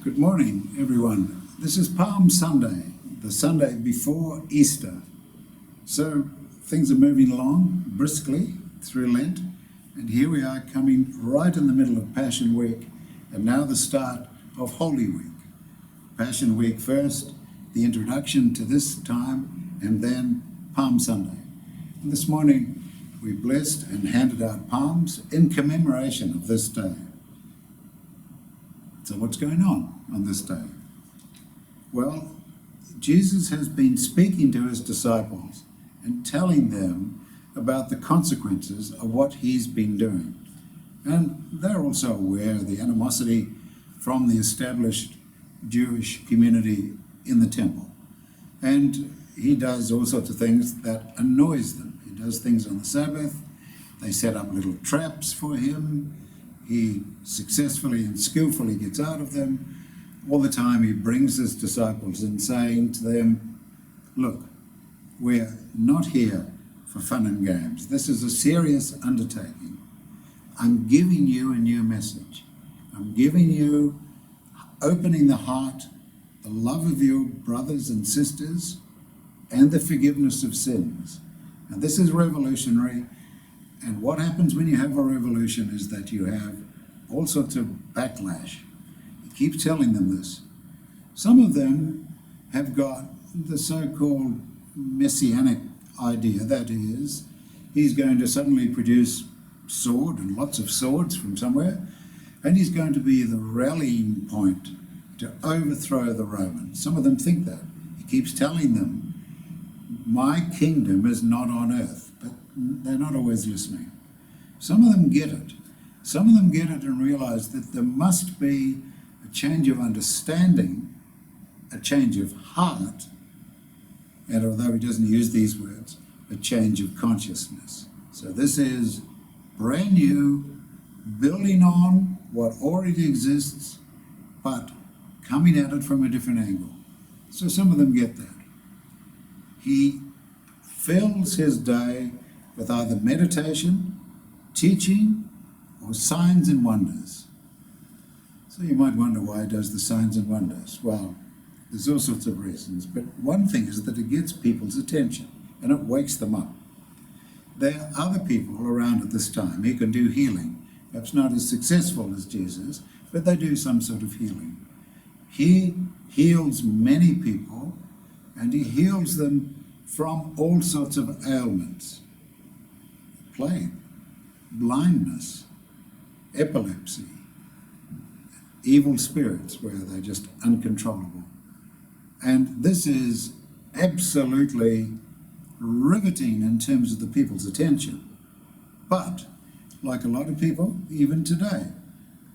Good morning, everyone. This is Palm Sunday, the Sunday before Easter. So things are moving along briskly through Lent, and here we are coming right in the middle of Passion Week, and now the start of Holy Week. Passion Week first, the introduction to this time, and then Palm Sunday. And this morning we blessed and handed out palms in commemoration of this day. So what's going on this day? Well, Jesus has been speaking to his disciples and telling them about the consequences of what he's been doing. And they're also aware of the animosity from the established Jewish community in the temple. And he does all sorts of things that annoys them. He does things on the Sabbath. They set up little traps for him. He successfully and skillfully gets out of them. All the time he brings his disciples in, saying to them, look, we're not here for fun and games. This is a serious undertaking. I'm giving you a new message. I'm giving you, opening the heart, the love of your brothers and sisters, and the forgiveness of sins. And this is revolutionary. And what happens when you have a revolution is that you have all sorts of backlash. He keeps telling them this. Some of them have got the so-called messianic idea, that is, he's going to suddenly produce sword and lots of swords from somewhere, and he's going to be the rallying point to overthrow the Romans. Some of them think that. He keeps telling them, my kingdom is not on earth. But they're not always listening. Some of them get it. Some of them get it and realize that there must be a change of understanding, a change of heart, and although he doesn't use these words, a change of consciousness. So this is brand new, building on what already exists, but coming at it from a different angle. So some of them get that. He fills his day with either meditation, teaching, or signs and wonders. So you might wonder why he does the signs and wonders. Well, there's all sorts of reasons, but one thing is that it gets people's attention and it wakes them up. There are other people around at this time who can do healing, perhaps not as successful as Jesus, but they do some sort of healing. He heals many people, and he heals them from all sorts of ailments. Plague, blindness, epilepsy, evil spirits where they're just uncontrollable. And this is absolutely riveting in terms of the people's attention. But, like a lot of people, even today,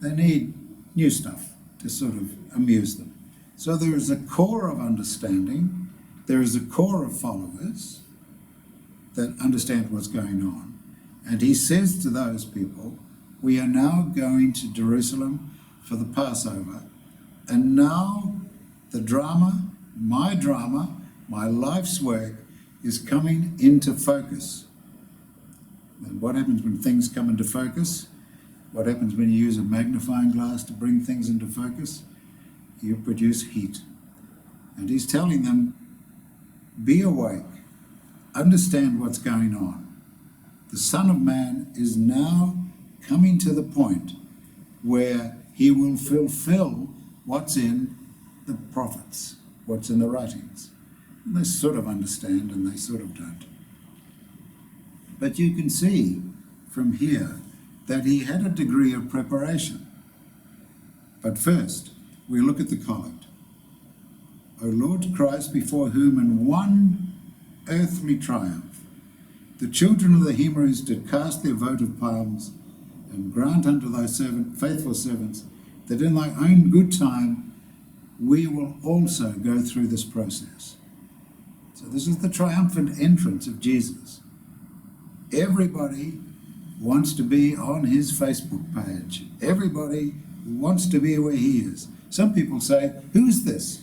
they need new stuff to sort of amuse them. So there is a core of understanding. There is a core of followers that understand what's going on. And he says to those people, we are now going to Jerusalem for the Passover. And now the drama, my life's work is coming into focus. And what happens when things come into focus? What happens when you use a magnifying glass to bring things into focus? You produce heat. And he's telling them, be awake, understand what's going on. The Son of Man is now coming to the point where he will fulfill what's in the prophets, what's in the writings. And they sort of understand and they sort of don't. But you can see from here that he had a degree of preparation. But first, we look at the collect. O Lord Christ, before whom in one earthly triumph the children of the Hebrews did cast their vote of palms, and grant unto thy faithful servants that in thy own good time we will also go through this process. So this is the triumphant entrance of Jesus. Everybody wants to be on his Facebook page. Everybody wants to be where he is. Some people say, who is this?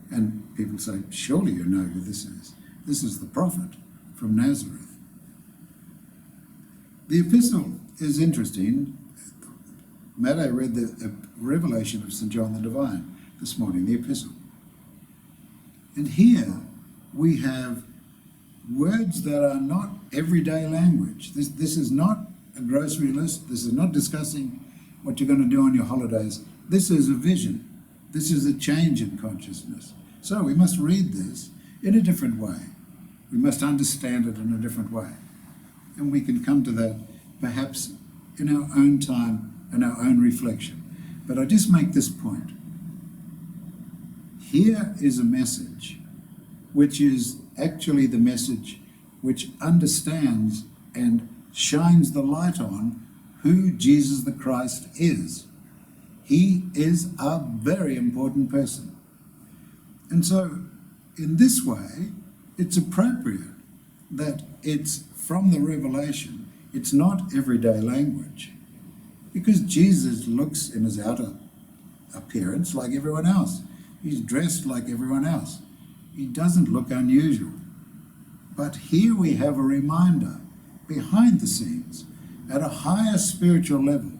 And people say, surely you know who this is. This is the prophet from Nazareth. The epistle is interesting. Matt read the revelation of St. John the Divine this morning, the Epistle. And here we have words that are not everyday language. This is not a grocery list. This is not discussing what you're going to do on your holidays. This is a vision. This is a change in consciousness. So we must read this in a different way. We must understand it in a different way. And we can come to that perhaps in our own time and our own reflection. But I just make this point. Here is a message which is actually the message which understands and shines the light on who Jesus the Christ is. He is a very important person. And so, in this way, it's appropriate that it's from the revelation. It's not everyday language. Because Jesus looks in his outer appearance like everyone else. He's dressed like everyone else. He doesn't look unusual. But here we have a reminder, behind the scenes, at a higher spiritual level,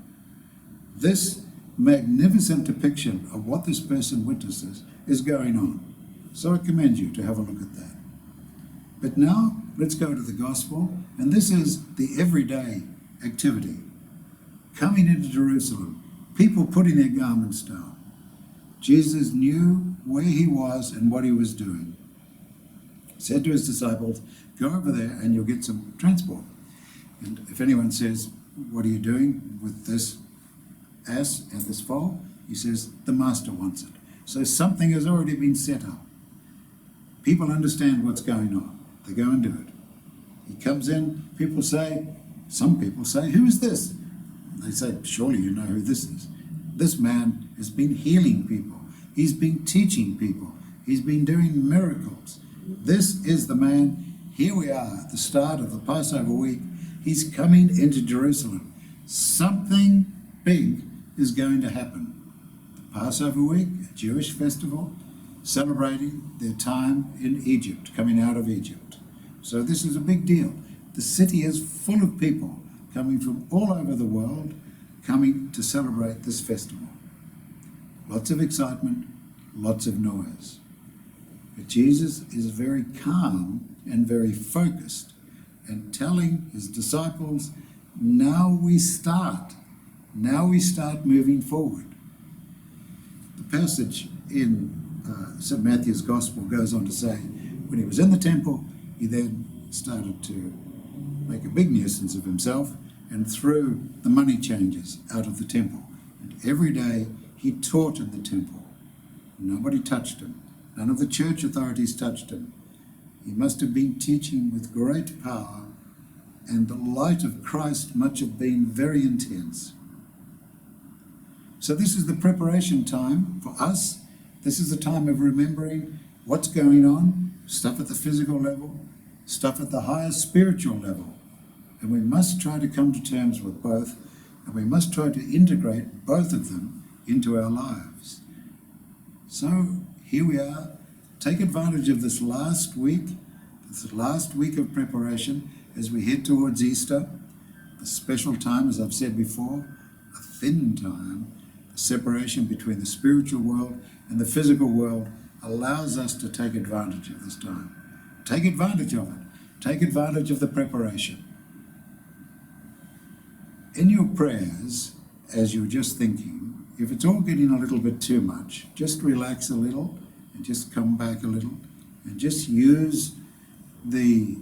this magnificent depiction of what this person witnesses is going on. So I commend you to have a look at that. But now, let's go to the gospel, and this is the everyday activity. Coming into Jerusalem, people putting their garments down. Jesus knew where he was and what he was doing. He said to his disciples, go over there and you'll get some transport. And if anyone says, what are you doing with this ass and this foal? He says, the master wants it. So something has already been set up. People understand what's going on. They go and do it. He comes in, some people say, who is this? They say, surely you know who this is. This man has been healing people. He's been teaching people. He's been doing miracles. This is the man. Here we are at the start of the Passover week. He's coming into Jerusalem. Something big is going to happen. The Passover week, a Jewish festival, celebrating their time in Egypt, coming out of Egypt. So this is a big deal. The city is full of people coming from all over the world, coming to celebrate this festival. Lots of excitement, lots of noise. But Jesus is very calm and very focused and telling his disciples, now we start moving forward. The passage in St. Matthew's Gospel goes on to say, when he was in the temple, he then started to make a big nuisance of himself and threw the money changers out of the temple. And every day he taught in the temple. Nobody touched him. None of the church authorities touched him. He must have been teaching with great power, and the light of Christ must have been very intense. So this is the preparation time for us. This is the time of remembering what's going on, stuff at the physical level, stuff at the higher spiritual level. And we must try to come to terms with both, and we must try to integrate both of them into our lives. So here we are. Take advantage of this last week of preparation as we head towards Easter, a special time, as I've said before, a thin time. The separation between the spiritual world and the physical world allows us to take advantage of this time. Take advantage of it. Take advantage of the preparation. In your prayers, as you're just thinking, if it's all getting a little bit too much, just relax a little and just come back a little and just use the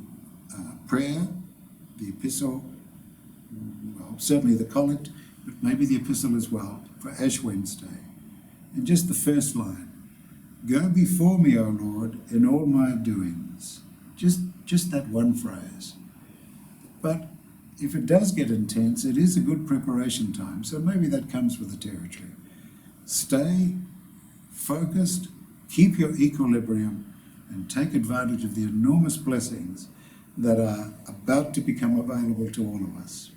prayer, the epistle, well, certainly the collect, but maybe the epistle as well, for Ash Wednesday. And just the first line, go before me, O Lord, in all my doings. Just that one phrase. But if it does get intense, it is a good preparation time, so maybe that comes with the territory. Stay focused, keep your equilibrium, and take advantage of the enormous blessings that are about to become available to all of us.